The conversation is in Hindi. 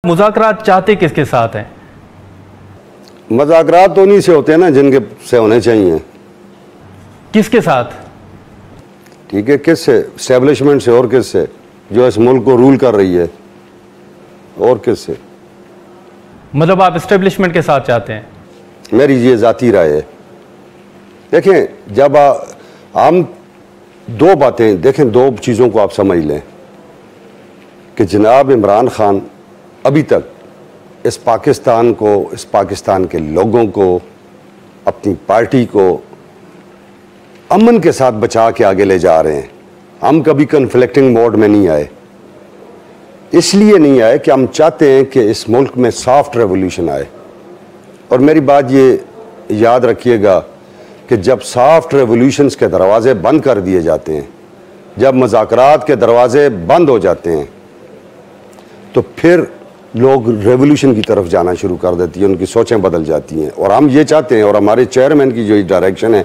मुज़ाकरात चाहते किसके साथ हैं? मुज़ाकरात तो उन्हीं से होते हैं ना जिनके से होने चाहिए। किसके साथ? ठीक है, किससे? एस्टेब्लिशमेंट से। और किससे? जो इस मुल्क को रूल कर रही है। और किससे? मतलब आप एस्टेब्लिशमेंट के साथ चाहते हैं? मेरी ये ज़ाती राय है। देखें, जब हम दो बातें देखें, दो चीज़ों को आप समझ लें कि जनाब इमरान खान अभी तक इस पाकिस्तान को, इस पाकिस्तान के लोगों को, अपनी पार्टी को अमन के साथ बचा के आगे ले जा रहे हैं। हम कभी कन्फ्लिक्टिंग मोड में नहीं आए। इसलिए नहीं आए कि हम चाहते हैं कि इस मुल्क में सॉफ्ट रेवोल्यूशन आए। और मेरी बात ये याद रखिएगा कि जब सॉफ्ट रेवोल्यूशंस के दरवाजे बंद कर दिए जाते हैं, जब मुज़ाकरात के दरवाजे बंद हो जाते हैं, तो फिर लोग रेवोल्यूशन की तरफ जाना शुरू कर देती है, उनकी सोचें बदल जाती हैं। और हम ये चाहते हैं, और हमारे चेयरमैन की जो डायरेक्शन है